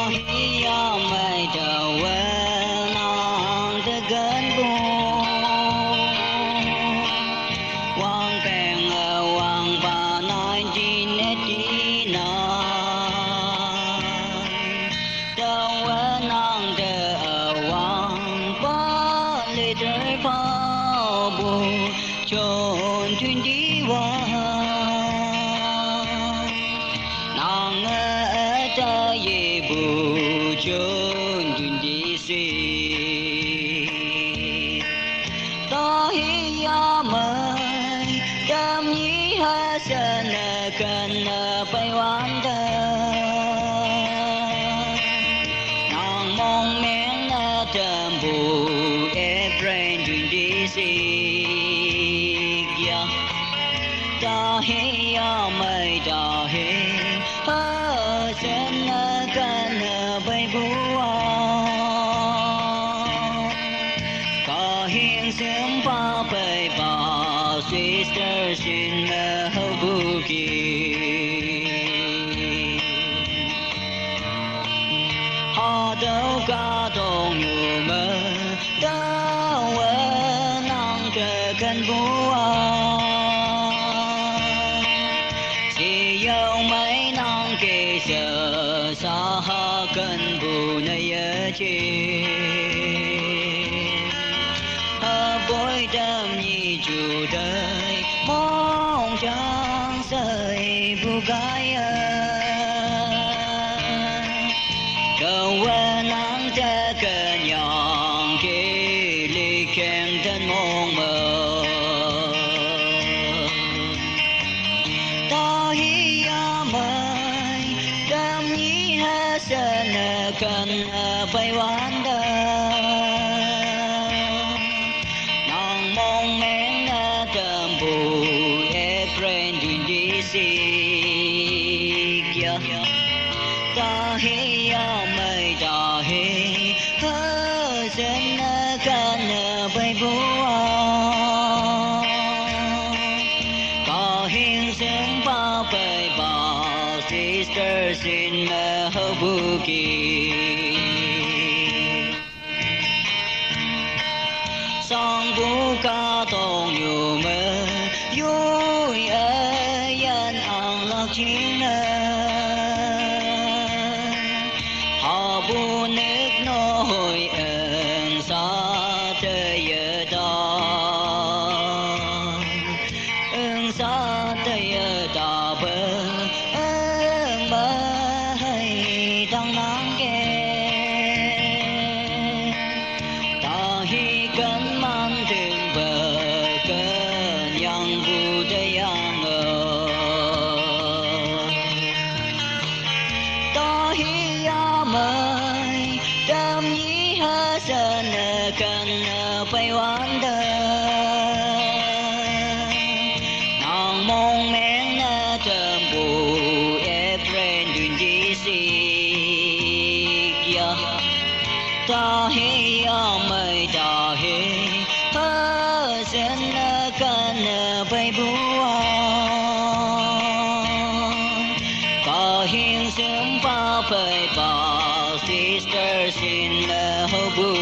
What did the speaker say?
hi ya mai trở về nàng te gần buồn quang bèn quang ba nai đi nét đi na trở về nàng te quang ba lệ trời phao buồn chôn thuyền đi qua nàng ở ta ye bu chôn thuyền đi suy ta hi ya mai đam nhĩ ha sơn cần bay oan thơ nàng mong mén trầm bù e brain thuyền đi suy ta hi ya mai ta hi ha sen kan bay bua ka hiền sớm pa bay ba sister sin hậu bu ki ha đâu ca dong yu mơ ta wa nang ke kan bua mấy nàng kê giờ xa ha cần bù này chi bối đam nhi chủ đời mong chẳng rời bu gái cầu nàng ta cần nhọn kê ly kèm thân mong mơ ta hi ya mai đam nhĩ ha sơn cần bay oan đơ nàng mong mén trầm bù e brain thuyền đi xì ta hi ya mai ta hi ha sơn cần bay bua hiền sớm ba bay ba sister sin hậu bu ki sang bu ca tông yu mơ vui yên an lạc chính họ bu nước nôi ơn xa trời ta sa tây ta bơ mơ hay đang nắng kề ta hi cần man thương bờ cơn yang bu tây yang ta hi ya mai đam nhĩ ha sơn cần bay oan đơ mong mén trầm bù e brain thuyền đi xì ta hi ya mai ta hi ha sen cần bay bua ka hiền sớm pa bay ba sister sin hậu bu